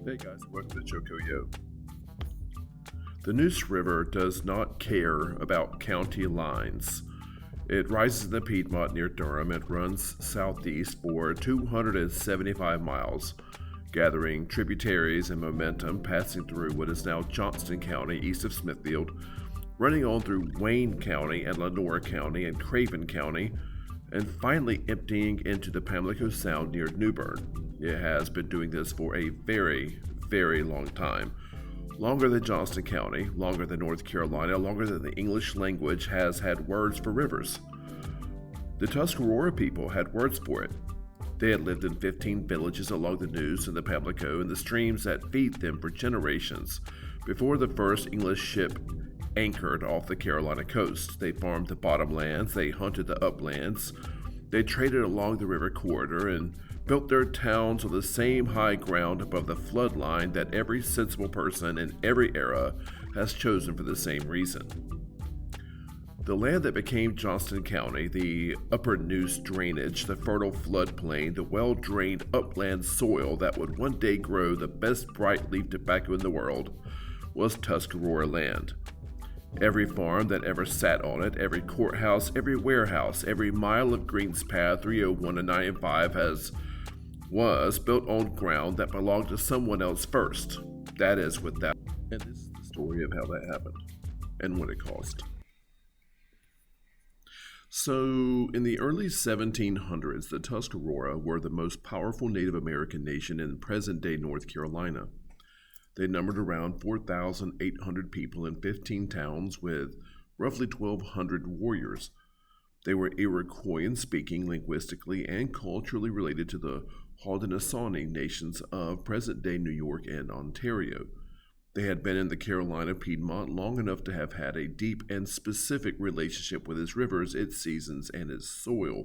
Hey guys, welcome to JoCoYo. The Neuse River does not care about county lines. It rises in the Piedmont near Durham and runs southeast for 275 miles, gathering tributaries and momentum, passing through what is now Johnston County east of Smithfield, running on through Wayne County and Lenoir County and Craven County, and finally emptying into the Pamlico Sound near New Bern. It has been doing this for a very, very long time. Longer than Johnston County, longer than North Carolina, longer than the English language has had words for rivers. The Tuscarora people had words for it. They had lived in 15 villages along the Neuse and the Pamlico and the streams that feed them for generations before the first English ship anchored off the Carolina coast. They farmed the bottomlands, they hunted the uplands, they traded along the river corridor and built their towns on the same high ground above the flood line that every sensible person in every era has chosen for the same reason. The land that became Johnston County, the upper Neuse drainage, the fertile floodplain, the well-drained upland soil that would one day grow the best bright leaf tobacco in the world, was Tuscarora land. Every farm that ever sat on it, every courthouse, every warehouse, every mile of Greenspath 301 and 95 was built on ground that belonged to someone else first. That is without. And this is the story of how that happened and what it cost. So, in the early 1700s, the Tuscarora were the most powerful Native American nation in present-day North Carolina. They numbered around 4,800 people in 15 towns with roughly 1,200 warriors. They were Iroquoian-speaking linguistically and culturally related to the Haudenosaunee nations of present-day New York and Ontario. They had been in the Carolina Piedmont long enough to have had a deep and specific relationship with its rivers, its seasons, and its soil.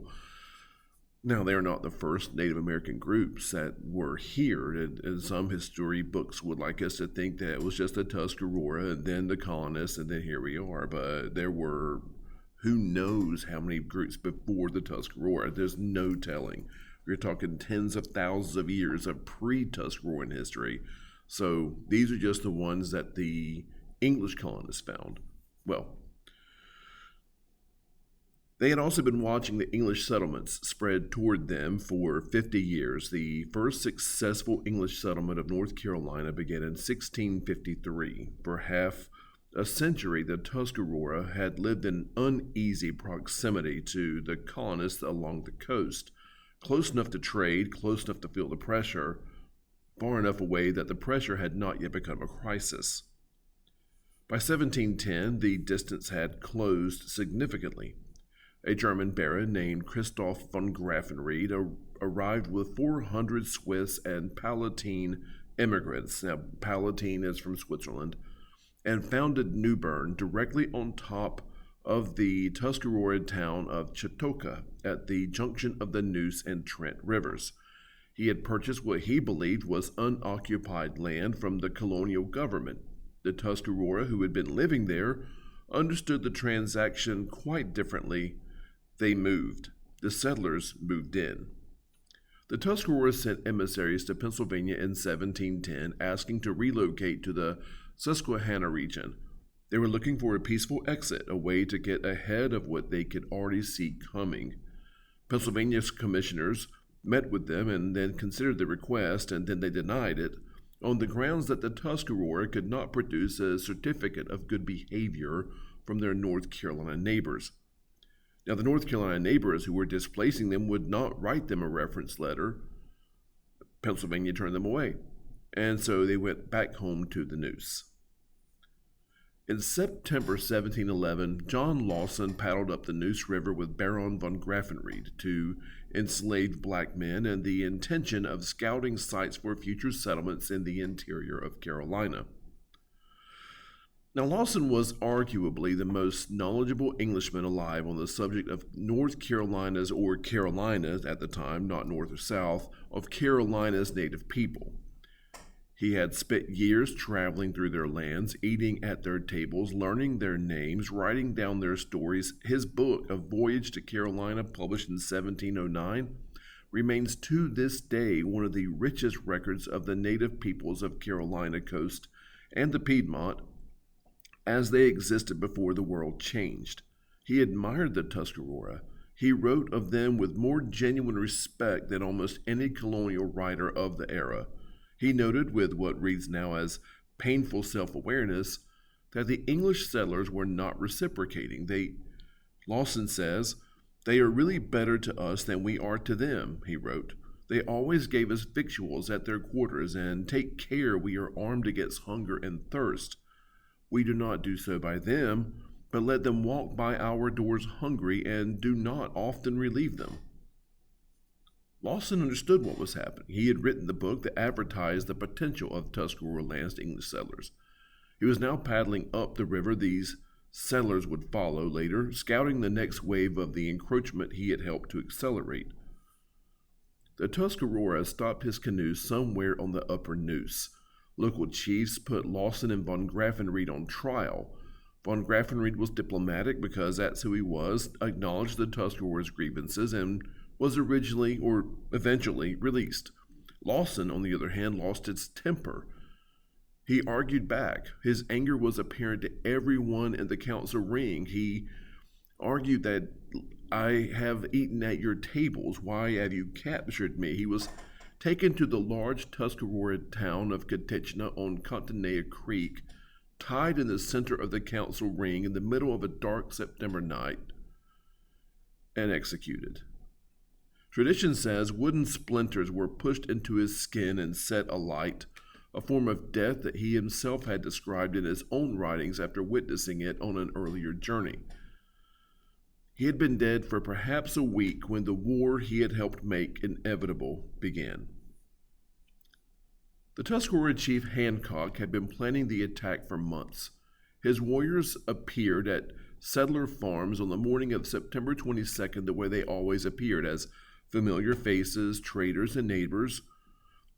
Now, they are not the first Native American groups that were here, and some history books would like us to think that it was just the Tuscarora and then the colonists, and then here we are. But there were who knows how many groups before the Tuscarora. There's no telling. We're talking tens of thousands of years of pre-Tuscaroran history. So these are just the ones that the English colonists found. Well, they had also been watching the English settlements spread toward them for 50 years. The first successful English settlement of North Carolina began in 1653. For half a century, the Tuscarora had lived in uneasy proximity to the colonists along the coast, close enough to trade, close enough to feel the pressure, far enough away that the pressure had not yet become a crisis. By 1710, the distance had closed significantly. A German baron named Christoph von Graffenried arrived with 400 Swiss and Palatine immigrants. Now, Palatine is from Switzerland, and founded New Bern directly on top of the Tuscarora town of Chatoka at the junction of the Neuse and Trent rivers. He had purchased what he believed was unoccupied land from the colonial government. The Tuscarora, who had been living there, understood the transaction quite differently. They moved. The settlers moved in. The Tuscarora sent emissaries to Pennsylvania in 1710, asking to relocate to the Susquehanna region. They were looking for a peaceful exit, a way to get ahead of what they could already see coming. Pennsylvania's commissioners met with them and then considered the request, and then they denied it on the grounds that the Tuscarora could not produce a certificate of good behavior from their North Carolina neighbors. Now, the North Carolina neighbors who were displacing them would not write them a reference letter. Pennsylvania turned them away, and so they went back home to the Neuse. In September 1711, John Lawson paddled up the Neuse River with Baron von Graffenried to enslaved black men and the intention of scouting sites for future settlements in the interior of Carolina. Now, Lawson was arguably the most knowledgeable Englishman alive on the subject of North Carolina's, or Carolinas at the time, not North or South, of Carolina's native people. He had spent years traveling through their lands, eating at their tables, learning their names, writing down their stories. His book, A Voyage to Carolina, published in 1709, remains to this day one of the richest records of the native peoples of Carolina coast and the Piedmont as they existed before the world changed. He admired the Tuscarora. He wrote of them with more genuine respect than almost any colonial writer of the era. He noted with what reads now as painful self-awareness that the English settlers were not reciprocating. Lawson says, "They are really better to us than we are to them," he wrote. "They always gave us victuals at their quarters, and take care we are armed against hunger and thirst. We do not do so by them, but let them walk by our doors hungry, and do not often relieve them." Lawson understood what was happening. He had written the book that advertised the potential of Tuscarora lands to English settlers. He was now paddling up the river these settlers would follow later, scouting the next wave of the encroachment he had helped to accelerate. The Tuscarora stopped his canoe somewhere on the upper Neuse. Local chiefs put Lawson and von Graffenried on trial. Von Graffenried was diplomatic because that's who he was, acknowledged the Tuscarora's grievances, and was eventually released. Lawson, on the other hand, lost his temper. He argued back. His anger was apparent to everyone in the council ring. He argued that "I have eaten at your tables. Why have you captured me?" He was taken to the large Tuscarora town of Catechna on Contanea Creek, tied in the center of the council ring in the middle of a dark September night, and executed. Tradition says wooden splinters were pushed into his skin and set alight, a form of death that he himself had described in his own writings after witnessing it on an earlier journey. He had been dead for perhaps a week when the war he had helped make inevitable began. The Tuscarora chief Hancock had been planning the attack for months. His warriors appeared at settler farms on the morning of September 22nd the way they always appeared, as familiar faces, traders, and neighbors,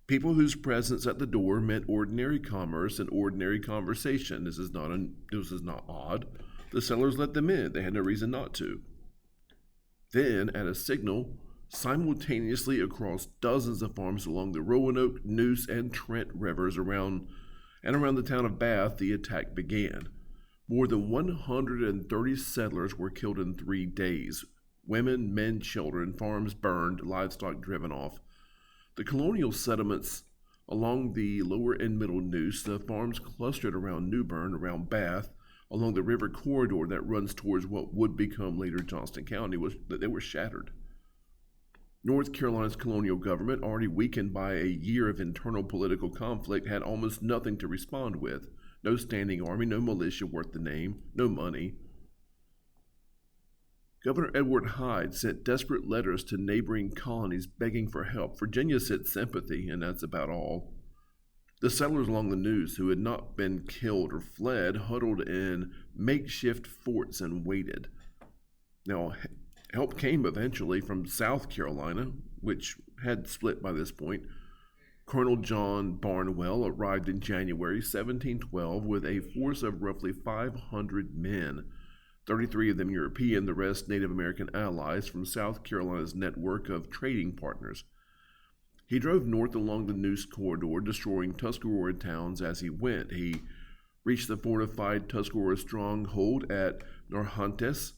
people whose presence at the door meant ordinary commerce and ordinary conversation. This is not odd. The settlers let them in. They had no reason not to. Then, at a signal, simultaneously across dozens of farms along the Roanoke, Neuse, and Trent rivers around the town of Bath, the attack began. More than 130 settlers were killed in 3 days. Women, men, children, farms burned, livestock driven off. The colonial settlements along the lower and middle Neuse, the farms clustered around New Bern, around Bath, along the river corridor that runs towards what would become later Johnston County, they were shattered. North Carolina's colonial government, already weakened by a year of internal political conflict, had almost nothing to respond with. No standing army, no militia worth the name, no money. Governor Edward Hyde sent desperate letters to neighboring colonies begging for help. Virginia sent sympathy, and that's about all. The settlers along the Neuse who had not been killed or fled huddled in makeshift forts and waited. Now, help came eventually from South Carolina, which had split by this point. Colonel John Barnwell arrived in January 1712 with a force of roughly 500 men, 33 of them European, the rest Native American allies from South Carolina's network of trading partners. He drove north along the Neuse corridor, destroying Tuscarora towns as he went. He reached the fortified Tuscarora stronghold at Narhantes,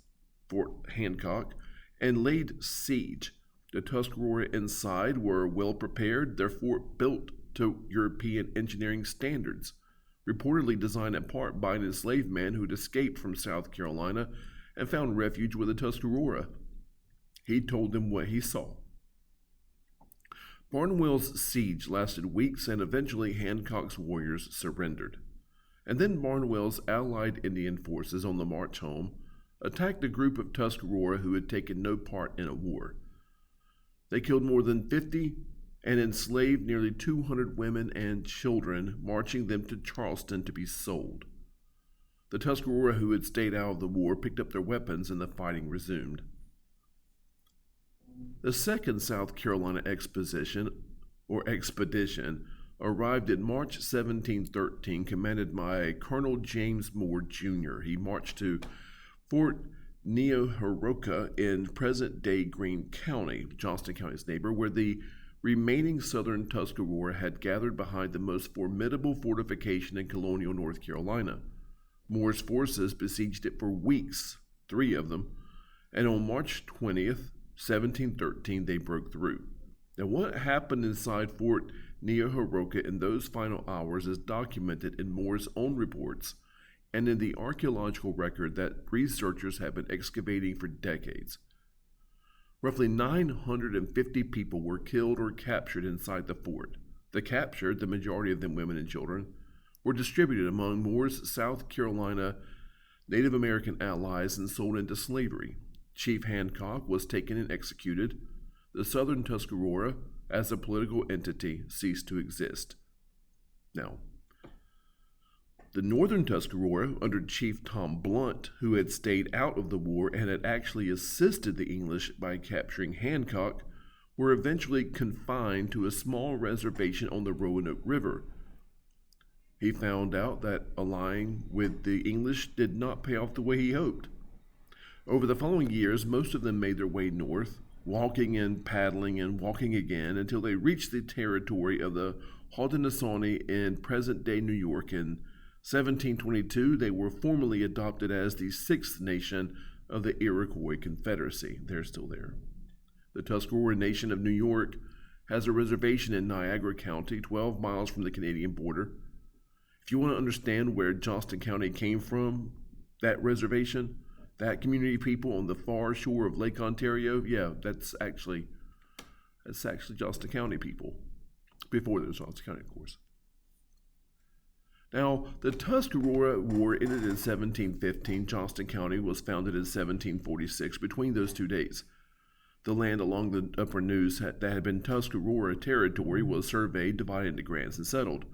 Fort Hancock, and laid siege. The Tuscarora inside were well prepared, their fort built to European engineering standards, reportedly designed in part by an enslaved man who had escaped from South Carolina and found refuge with the Tuscarora. He told them what he saw. Barnwell's siege lasted weeks, and eventually Hancock's warriors surrendered. And then Barnwell's allied Indian forces on the march home attacked a group of Tuscarora who had taken no part in a war. They killed more than 50 and enslaved nearly 200 women and children, marching them to Charleston to be sold. The Tuscarora who had stayed out of the war picked up their weapons and the fighting resumed. The Second South Carolina expedition arrived in March 1713, commanded by Colonel James Moore, Jr. He marched to Fort Neuse in present-day Greene County, Johnston County's neighbor, where the remaining southern Tuscarora had gathered behind the most formidable fortification in colonial North Carolina. Moore's forces besieged it for weeks, 3 of them, and on March 20th, 1713, they broke through. Now, what happened inside Fort Neuse in those final hours is documented in Moore's own reports and in the archaeological record that researchers have been excavating for decades. Roughly 950 people were killed or captured inside the fort. The captured, the majority of them women and children, were distributed among Moore's South Carolina Native American allies and sold into slavery. Chief Hancock was taken and executed. The southern Tuscarora, as a political entity, ceased to exist. Now, the northern Tuscarora, under Chief Tom Blunt, who had stayed out of the war and had actually assisted the English by capturing Hancock, were eventually confined to a small reservation on the Roanoke River. He found out that allying with the English did not pay off the way he hoped. Over the following years, most of them made their way north, walking and paddling and walking again until they reached the territory of the Haudenosaunee in present-day New York. In 1722, they were formally adopted as the 6th nation of the Iroquois Confederacy. They're still there. The Tuscarora Nation of New York has a reservation in Niagara County, 12 miles from the Canadian border. If you want to understand where Johnston County came from, that reservation, that community of people on the far shore of Lake Ontario, yeah, that's actually Johnston County people. Before there was Johnston County, of course. Now, the Tuscarora War ended in 1715. Johnston County was founded in 1746. Between those 2 days, the land along the upper Neuse that had been Tuscarora territory was surveyed, divided into grants, and settled.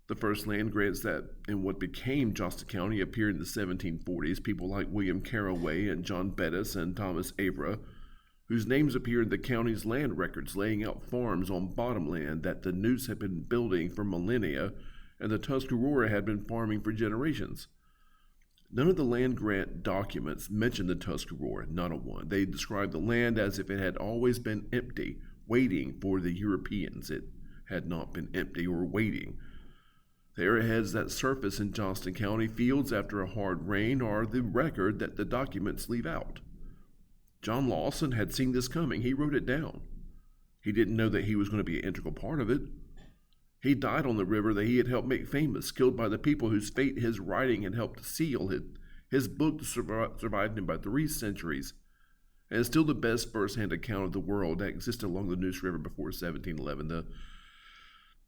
The first land grants that in what became Johnston County appeared in the 1740s. People like William Caraway and John Bettis and Thomas Avra, whose names appear in the county's land records, laying out farms on bottomland that the Neuse had been building for millennia and the Tuscarora had been farming for generations. None of the land grant documents mention the Tuscarora, not a one. They describe the land as if it had always been empty, waiting for the Europeans. It had not been empty or waiting. The arrowheads that surface in Johnston County fields after a hard rain are the record that the documents leave out. John Lawson had seen this coming. He wrote it down. He didn't know that he was going to be an integral part of it. He died on the river that he had helped make famous, killed by the people whose fate his writing had helped seal. His book survived him by 3 centuries, and is still the best first-hand account of the world that existed along the Neuse River before 1711. The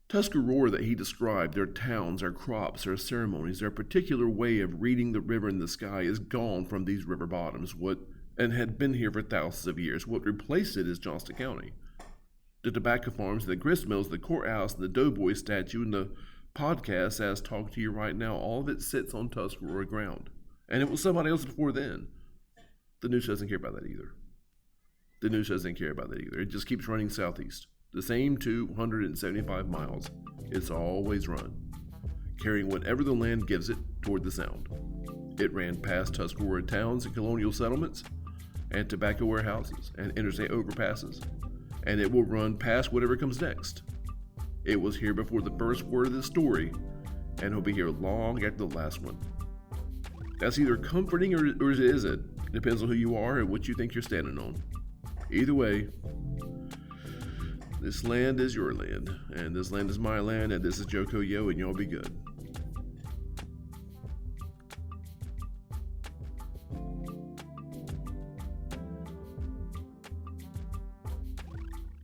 Tuscarora that he described, their towns, their crops, their ceremonies, their particular way of reading the river in the sky is gone from these river bottoms, and had been here for thousands of years. What replaced it is Johnston County. The tobacco farms, the grist mills, the courthouse, the doughboy statue, and the podcast as talk to you right now, all of it sits on Tuscarora ground. And it was somebody else before then. The Neuse doesn't care about that either. It just keeps running southeast. The same 275 miles it's always run, carrying whatever the land gives it toward the sound. It ran past Tuscarora towns and colonial settlements, and tobacco warehouses, and interstate overpasses, and it will run past whatever comes next. It was here before the first word of the story, and it'll be here long after the last one. That's either comforting or it isn't. It depends on who you are and what you think you're standing on. Either way, this land is your land, and this land is my land, and this is JoCoYo, and y'all be good.